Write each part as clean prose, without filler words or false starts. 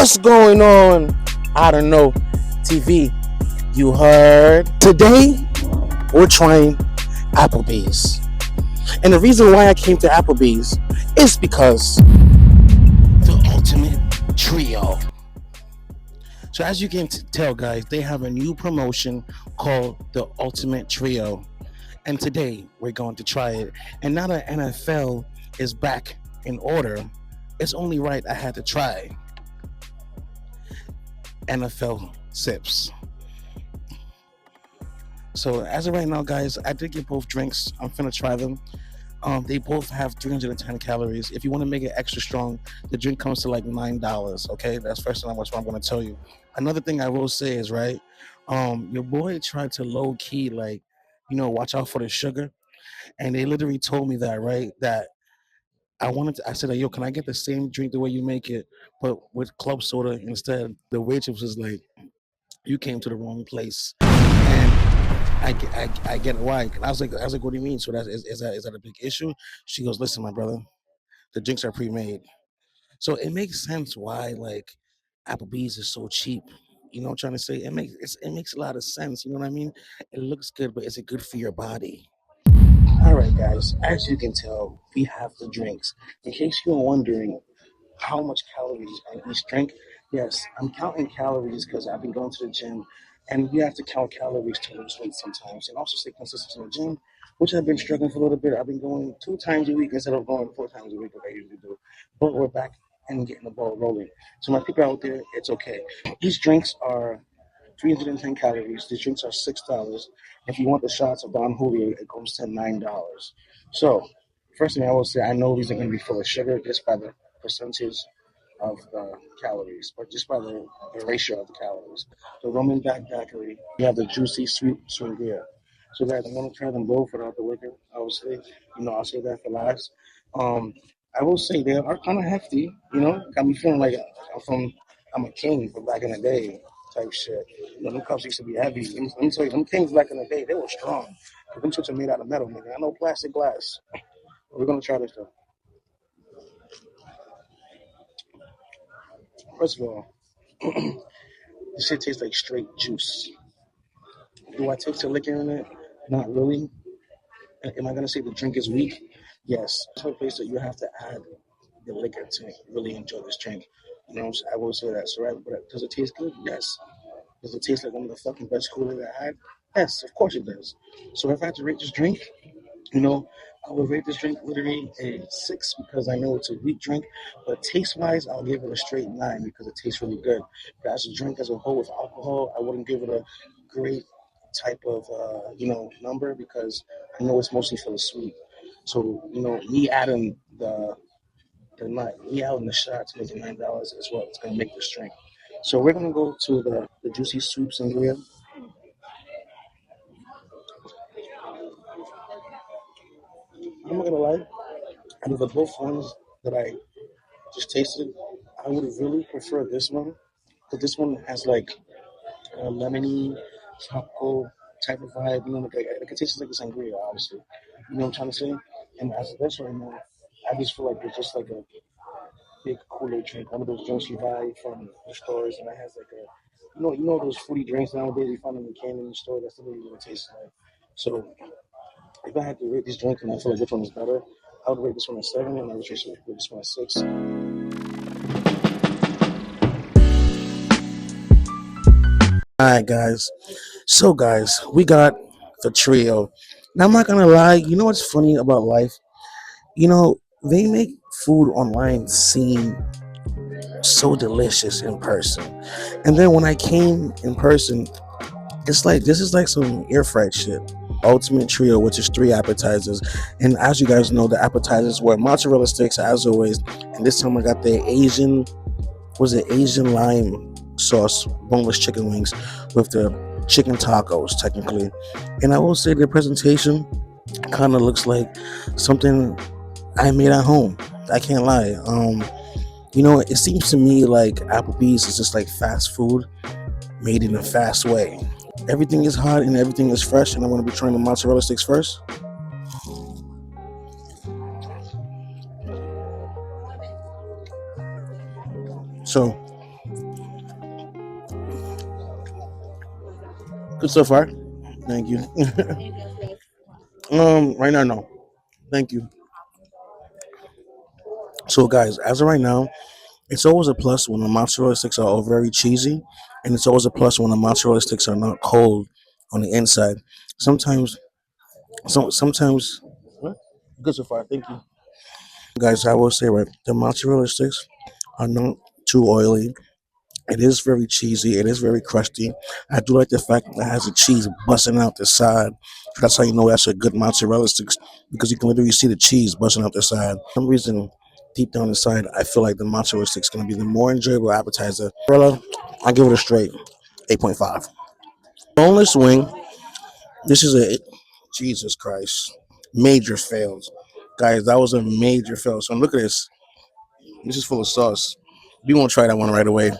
What's going on? I don't know. TV, you heard? Today, we're trying Applebee's. And the reason why I came to Applebee's is because the ultimate trio. So as you can tell, guys, they have a new promotion called the Ultimate Trio. And today, we're going to try it. And now that NFL is back in order, it's only right I had to try NFL sips. So as of right now, guys, I did get both drinks. I'm finna try them. They both have 310 calories. If you want to make it extra strong, the drink comes to like $9. Okay, that's first thing I'm going to tell you. Another thing I will say is right. Your boy tried to low key like, watch out for the sugar, and they literally told me that right that I said, like, yo, can I get the same drink the way you make it, but with club soda instead? The waitress was like, you came to the wrong place. And I get why. And I was like, what do you mean? So is that a big issue? She goes, listen, my brother, the drinks are pre-made. So it makes sense why like Applebee's is so cheap. You know what I'm trying to say? It makes a lot of sense. You know what I mean? It looks good, but is it good for your body? All right, guys. As you can tell, we have the drinks. In case you're wondering, how much calories on each drink. Yes, I'm counting calories because I've been going to the gym, and you have to count calories to lose weight sometimes, and also stay consistent in the gym, which I've been struggling for a little bit. I've been going 2 times a week instead of going 4 times a week like I usually do. But we're back and getting the ball rolling. So my people out there, it's okay. These drinks are 310 calories. These drinks are $6. If you want the shots of Don Julio, it goes to $9. So, first thing I will say, I know these are going to be full of sugar just by the percentage of the calories, or just by the ratio of the calories. The Roman back daiquiri, you have the juicy sweet sangria. So guys, I'm going to try them both without the liquor. Obviously, I'll say that for last. Um, I will say they are kind of hefty. Got me feeling like I'm a king from back in the day type shit. Them cups used to be heavy. Let me tell you, them kings back in the day, they were strong. Them shits are made out of metal, nigga. I know plastic glass. We're gonna try this though. First of all, this shit tastes like straight juice. Do I taste the liquor in it? Not really. Am I gonna say the drink is weak? Yes. It's a place that you have to add the liquor to really enjoy this drink. I will say that. So, right, but does it taste good? Yes. Does it taste like one of the fucking best Kool-Aid I had? Yes, of course it does. So if I had to rate this drink, you know, I would rate this drink literally a 6 because I know it's a weak drink. But taste wise, I'll give it a straight 9 because it tastes really good. But as a drink as a whole with alcohol, I wouldn't give it a great type of number because I know it's mostly for the sweet. So me adding the shot to make it $9 is what it's gonna make this drink. So we're gonna go to the juicy soup sangria. I'm not gonna lie, out of the both ones that I just tasted, I would really prefer this one because this one has like a lemony, tropical type of vibe. Like it tastes like a sangria, obviously. You know what I'm trying to say? And as this one, I just feel like it's just like a big Kool-Aid drink, one of those drinks you buy from the stores, and it has like those fruity drinks nowadays you find in the can in the store. That's the way it tastes like. So if I had to rate this drink and I feel like which one is better, I would rate this one a 7 and I would rate this one a 6. All right, guys. So, guys, we got the trio. Now, I'm not gonna lie. You know what's funny about life? They make food online seem so delicious in person, and then when I came in person, it's like this is like some air fried shit. Ultimate trio, which is 3 appetizers, and as you guys know, the appetizers were mozzarella sticks as always, and this time I got the Asian lime sauce boneless chicken wings with the chicken tacos technically. And I will say the presentation kind of looks like something I made at home. I can't lie. It seems to me like Applebee's is just like fast food made in a fast way. Everything is hot and everything is fresh, and I'm going to be trying the mozzarella sticks first. So Good so far. Thank you. Right now, no. Thank you. So, guys, as of right now, it's always a plus when the mozzarella sticks are all very cheesy, and it's always a plus when the mozzarella sticks are not cold on the inside. Sometimes, sometimes. What? Good so far. Thank you, guys. I will say right, the mozzarella sticks are not too oily. It is very cheesy. It is very crusty. I do like the fact that it has the cheese busting out the side. That's how you know that's a good mozzarella sticks because you can literally see the cheese busting out the side. For some reason, deep down inside, I feel like the mozzarella sticks going to be the more enjoyable appetizer. Mozzarella, I give it a straight 8.5. Boneless wing. This is a Jesus Christ major fails, guys. That was a major fail. So look at this. This is full of sauce. We won't try that one right away.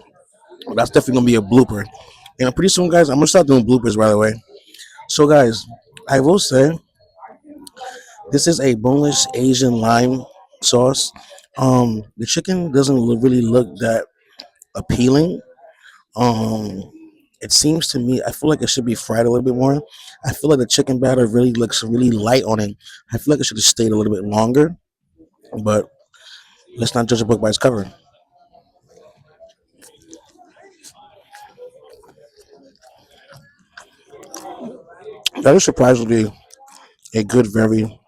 That's definitely gonna be a blooper. And pretty soon, guys, I'm gonna start doing bloopers right away. So, guys, I will say this is a boneless Asian lime sauce. The chicken doesn't really look that appealing. Um, it seems to me, I feel like it should be fried a little bit more. I feel like the chicken batter really looks really light on it. I feel like it should have stayed a little bit longer, but let's not judge a book by its cover. That is surprisingly a good, very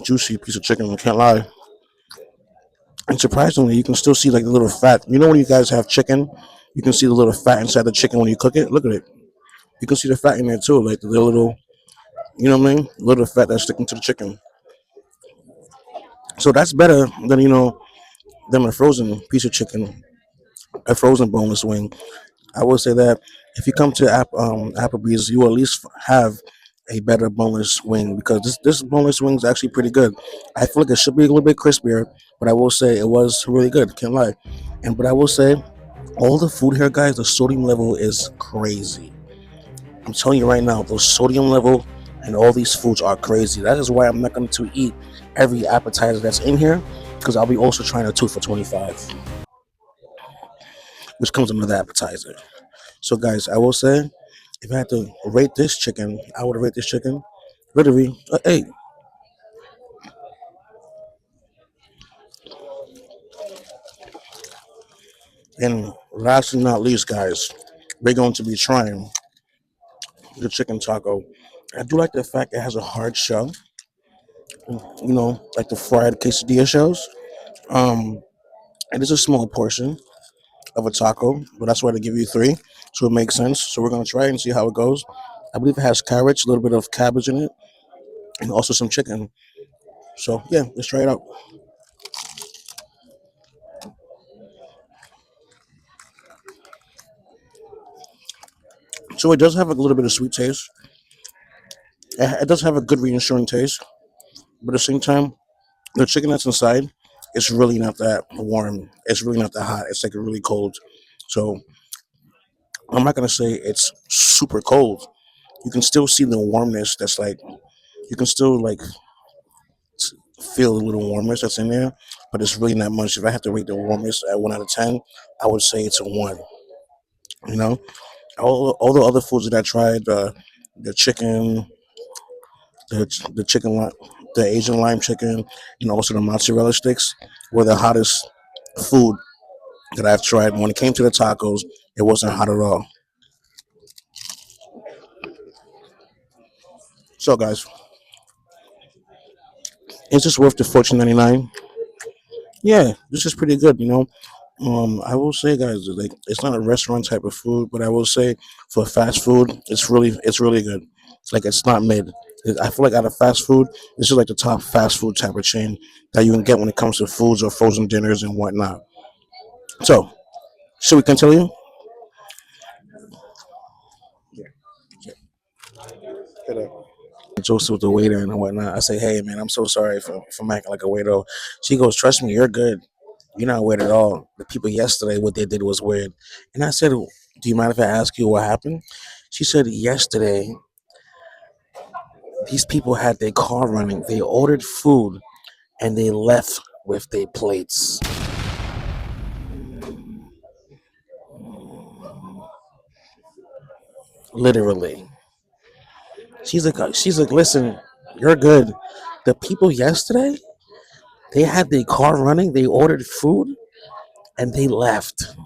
juicy piece of chicken. I can't lie. And surprisingly, you can still see like the little fat. You know when you guys have chicken, you can see the little fat inside the chicken when you cook it. Look at it. You can see the fat in there too, like the little, you know what I mean? Little fat that's sticking to the chicken. So that's better than than a frozen piece of chicken, a frozen boneless wing. I will say that if you come to Applebee's, you will at least have a better boneless wing because this boneless wing is actually pretty good. I feel like it should be a little bit crispier, but I will say it was really good. Can't lie. And but I will say all the food here, guys, the sodium level is crazy. I'm telling you right now, the sodium level and all these foods are crazy. That is why I'm not going to eat every appetizer that's in here because I'll be also trying a 2 for 25, which comes with another appetizer. So, guys, I will say if I had to rate this chicken, I would rate this chicken literally a 8. And last but not least, guys, we're going to be trying the chicken taco. I do like the fact it has a hard shell, like the fried quesadilla shells. Um, it is a small portion of a taco, but that's why they give you three, so it makes sense. So we're gonna try it and see how it goes. I believe it has carrots, a little bit of cabbage in it, and also some chicken. So yeah, let's try it out. So it does have a little bit of sweet taste. It does have a good reassuring taste, but at the same time, the chicken that's inside is really not that warm. It's really not that hot. It's like really cold. So I'm not gonna say it's super cold. You can still see the warmness. That's like you can still like feel the little warmness that's in there, but it's really not much. If I have to rate the warmness at 1 out of 10, I would say it's a one. You know, all the other foods that I tried, the chicken, the chicken, the Asian lime chicken, and also the mozzarella sticks were the hottest food that I've tried. When it came to the tacos, it wasn't hot at all. So, guys, is this worth the 14.99? Yeah, this is pretty good. I will say, guys, like it's not a restaurant type of food, but I will say for fast food, it's really good. It's like it's not mid. I feel like out of fast food, this is like the top fast food type of chain that you can get when it comes to foods or frozen dinners and whatnot. So, should we continue? Jokes with the waiter and whatnot. I say, hey man, I'm so sorry for acting like a weirdo. She goes, trust me, you're good. You're not weird at all. The people yesterday, what they did was weird. And I said, do you mind if I ask you what happened? She said, yesterday, these people had their car running. They ordered food and they left with their plates. literally. She's like, listen, you're good. The people yesterday, they had their car running, they ordered food, and they left.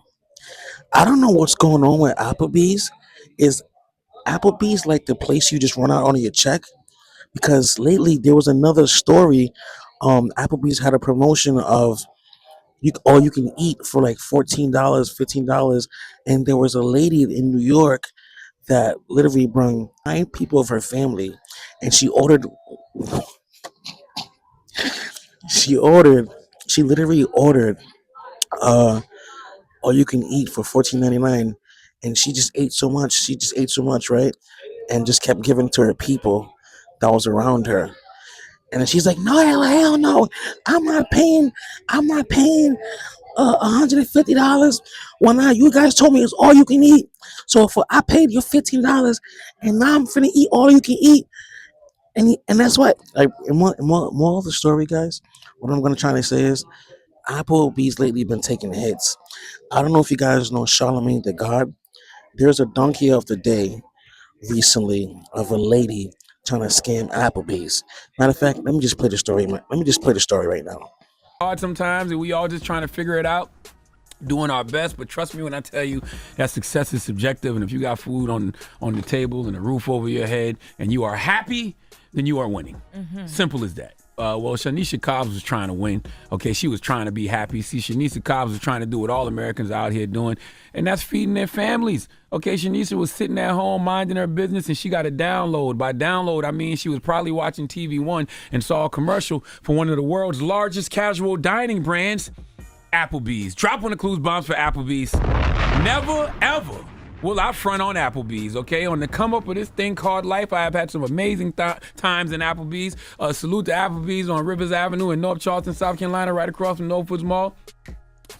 I don't know what's going on with Applebee's. Is Applebee's like the place you just run out on your check? Because lately there was another story. Applebee's had a promotion of you all you can eat for like $14, $15, and there was a lady in New York that literally brought 9 people of her family, and she ordered, she literally ordered uh all you can eat for 14.99, and she just ate so much, right, and just kept giving to her people that was around her. And then she's like, "No, hell no, I'm not paying. I'm not paying $150 when you guys told me it's all you can eat. So for I paid you $15, and now I'm finna eat all you can eat." And that's what, like, more of the story, guys. What I'm gonna try to say is Applebee's lately been taking hits. I don't know if you guys know Charlemagne the God. There's a donkey of the day recently of a lady trying to scam Applebee's. Matter of fact, let me just play the story. Let me just play the story right now. Hard sometimes, and we all just trying to figure it out, doing our best. But trust me when I tell you that success is subjective, and if you got food on the table and a roof over your head and you are happy, then you are winning. Simple as that. Well, Shanisha Cobbs was trying to win. Okay, she was trying to be happy. See, Shanisha Cobbs was trying to do what all Americans out here doing, and that's feeding their families. Okay, Shanisha was sitting at home minding her business, and she got a download. By download, I mean she was probably watching TV One and saw a commercial for one of the world's largest casual dining brands, Applebee's. Drop one of the clues bombs for Applebee's. Never, ever will I front on Applebee's, okay? On the come up of this thing called life, I have had some amazing times in Applebee's. Salute to Applebee's on Rivers Avenue in North Charleston, South Carolina, right across from Northwoods Mall.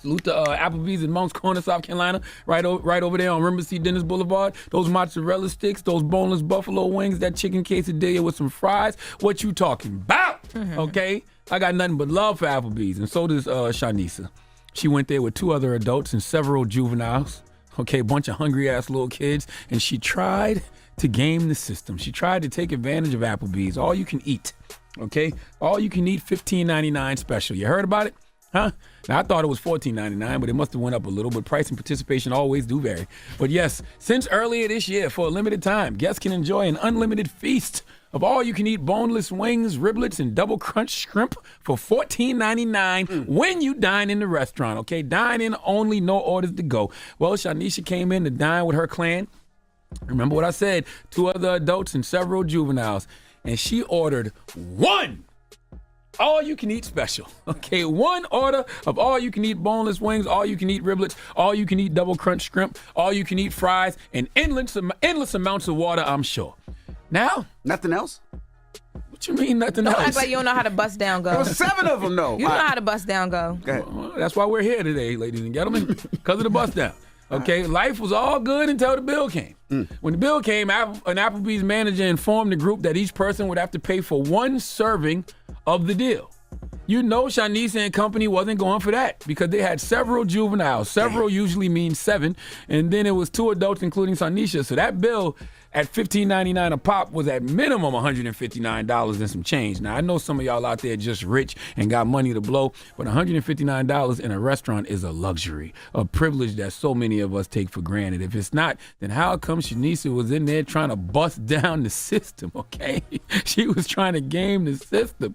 Salute to Applebee's in Mounts Corner, South Carolina, right over there on River C. Dennis Boulevard. Those mozzarella sticks, those boneless buffalo wings, that chicken quesadilla with some fries. What you talking about? Okay? I got nothing but love for Applebee's, and so does Shanisa. She went there with 2 other adults and several juveniles. Okay, a bunch of hungry-ass little kids, and she tried to game the system. She tried to take advantage of Applebee's. All you can eat, okay? All you can eat, $15.99 special. You heard about it? Huh? Now, I thought it was $14.99, but it must have went up a little, but price and participation always do vary. But yes, since earlier this year, for a limited time, guests can enjoy an unlimited feast of all-you-can-eat boneless wings, riblets, and double crunch shrimp for $14.99 when you dine in the restaurant, okay? Dine in only, no orders to go. Well, Shanisha came in to dine with her clan. Remember what I said, 2 other adults and several juveniles. And she ordered one all-you-can-eat special, okay? 1 order of all-you-can-eat boneless wings, all-you-can-eat riblets, all-you-can-eat double crunch shrimp, all-you-can-eat fries, and endless amounts of water, I'm sure. Now, nothing else? What you mean nothing Don't else? act like you don't know how to bust down go. There was 7 of them, though. You know how to bust down go. Go ahead. Well, that's why we're here today, ladies and gentlemen, because of the bust down. Okay, life was all good until the bill came. When the bill came, an Applebee's manager informed the group that each person would have to pay for 1 serving of the deal. You know Shanisa and company wasn't going for that because they had several juveniles. Several usually means 7. And then it was 2 adults, including Shanisha. So that bill at $15.99 a pop was at minimum $159 and some change. Now, I know some of y'all out there just rich and got money to blow, but $159 in a restaurant is a luxury, a privilege that so many of us take for granted. If it's not, then how come Shanisa was in there trying to bust down the system, okay? She was trying to game the system.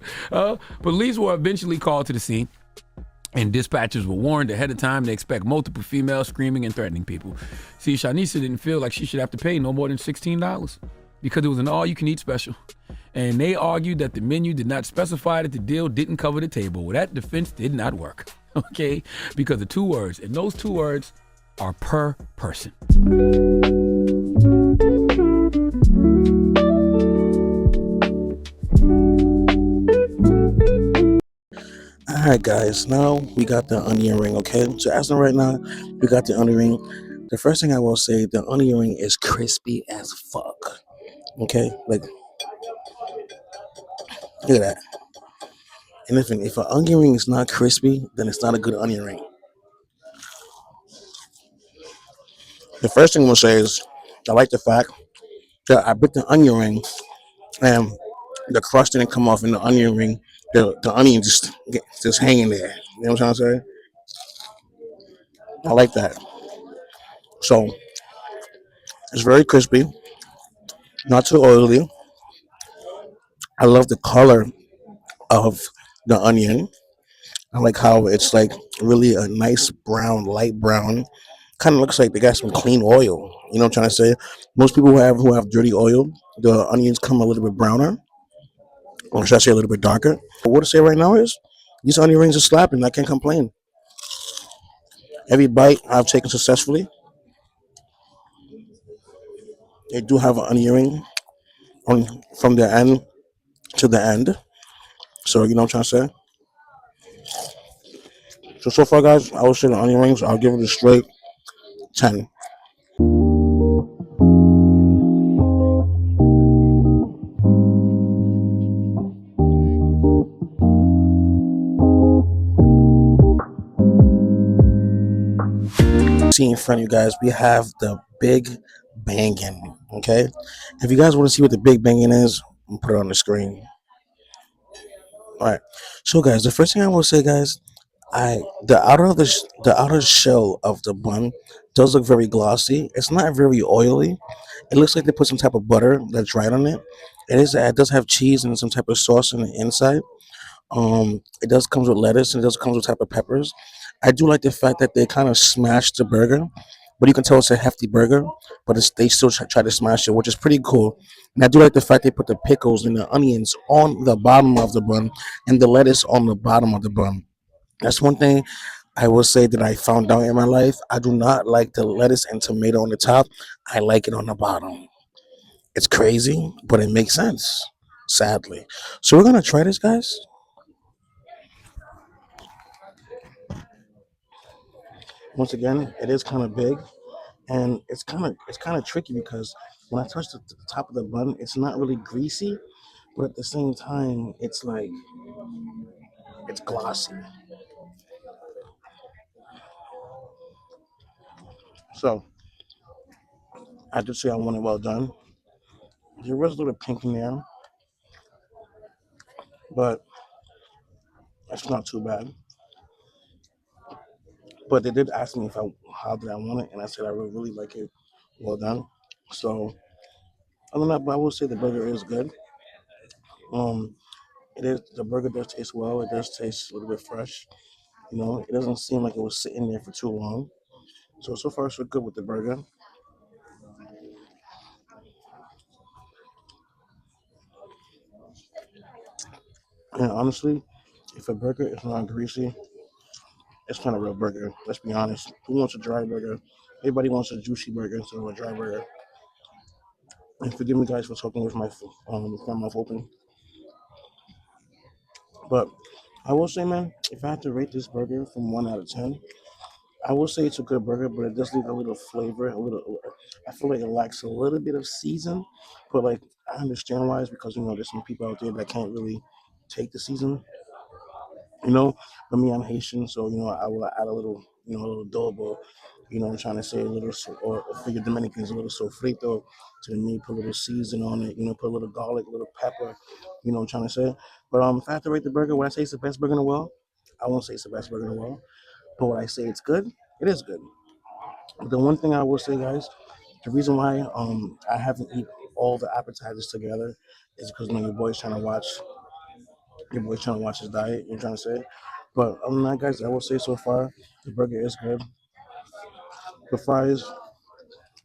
Police were eventually called to the scene, and dispatchers were warned ahead of time to expect multiple females screaming and threatening people. See, Shanisa didn't feel like she should have to pay no more than $16 because it was an all-you-can-eat special. And they argued that the menu did not specify that the deal didn't cover the table. Well, that defense did not work, okay? Because of 2 words, and those 2 words are per person. All right, guys. Now we got the onion ring. Okay, so as of right now, we got the onion ring. The first thing I will say, the onion ring is crispy as fuck. Okay, like look at that. And if an onion ring is not crispy, then it's not a good onion ring. The first thing I'm gonna say is I like the fact So I bit the onion ring, and the crust didn't come off in the onion ring. The onion just hanging there. You know what I'm trying to say? I like that. So it's very crispy, not too oily. I love the color of the onion. I like how it's like really a nice brown, light brown. Kind of looks like they got some clean oil. You know what I'm trying to say? Most people who have dirty oil, the onions come a little bit browner, or should I say a little bit darker. But what I say right now is these onion rings are slapping. I can't complain. Every bite I've taken successfully, they do have an onion ring on from the end to the end. So you know what I'm trying to say. So far, guys, I would say the onion rings. I'll give it a straight 10. See in front of you guys, we have the big bangin. Okay, if you guys want to see what the big bangin is, I'll put it on the screen. All right. So, guys, the first thing I will say, guys, I the outer shell of the bun does look very glossy. It's not very oily. It looks like they put some type of butter that's right on it. It does have cheese and some type of sauce on the inside. It does comes with lettuce and it does comes with type of peppers. I do like the fact that they kind of smashed the burger, but you can tell it's a hefty burger, but they still try to smash it, which is pretty cool. And I do like the fact they put the pickles and the onions on the bottom of the bun and the lettuce on the bottom of the bun. That's one thing I will say that I found out in my life. I do not like the lettuce and tomato on the top. I like it on the bottom. It's crazy, but it makes sense, sadly. So we're gonna try this, guys. Once again, it is kind of big, and it's kind of tricky because when I touch the top of the bun, it's not really greasy, but at the same time, it's like it's glossy. So I just say I want it well done. There was a little pink in there, but it's not too bad. But they did ask me if I how did I want it, and I said I would really like it well done. So other than that, but I will say the burger is good. Um, it is the burger does taste well. It does taste a little bit fresh. You know, it doesn't seem like it was sitting there for too long. So far so good with the burger. And honestly, if a burger is not greasy, it's not a real burger. Let's be honest. Who wants a dry burger? Everybody wants a juicy burger instead of a dry burger. And forgive me, guys, for talking with my mouth open. But I will say, man, if I had to rate this burger from 1 out of 10, I will say it's a good burger, but it does leave a little flavor, a little. I feel like it lacks a little bit of season, but like I understand why it's because there's some people out there that can't really take the season. You know, but me, I'm Haitian, so I will add a little, a little adobo. I'm trying to say a little, or for your Dominicans, a little sofrito to me, put a little season on it. Put a little garlic, a little pepper. I'm trying to say. But if I have to rate the burger, would I say it's the best burger in the world? I won't say it's the best burger in the world, but would I say it's good? It is good. The one thing I will say, guys, the reason why I haven't eaten all the appetizers together is because your boy's trying to watch his diet. You're trying to say, but other than that, guys, I will say so far the burger is good. The fries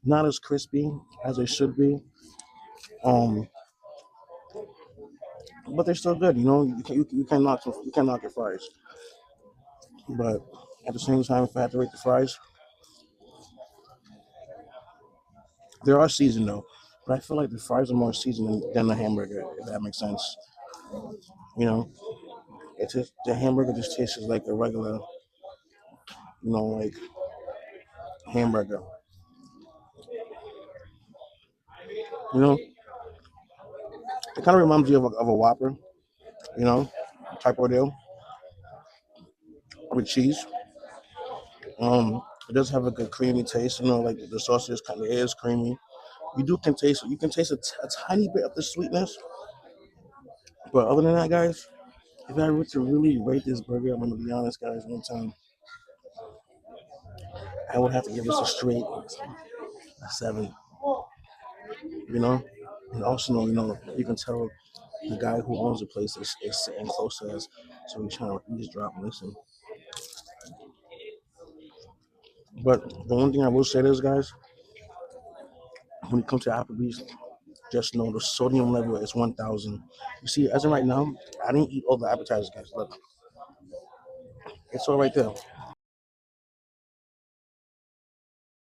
not as crispy as they should be, um, but they're still good. You can't knock the fries. But at the same time, if I had to rate the fries, they are seasoned though. But I feel like the fries are more seasoned than the hamburger. If that makes sense, you know, it's just the hamburger just tastes like a regular, like hamburger. You know, it kind of reminds you of a Whopper. You know, type ordeal with cheese. It does have a good creamy taste. Like the sausage kind of is creamy. You can taste a tiny bit of the sweetness, but other than that, guys, if I were to really rate this burger, I'm gonna be honest, guys. One time, I would have to give this a straight a 7. You know, and also, you can tell the guy who owns the place is sitting close to us, so he's trying to eavesdrop and listen. But the one thing I will say is, guys, when it comes to Applebee's, just know the sodium level is 1,000. You see, as of right now, I didn't eat all the appetizers, guys. Look, it's all right there.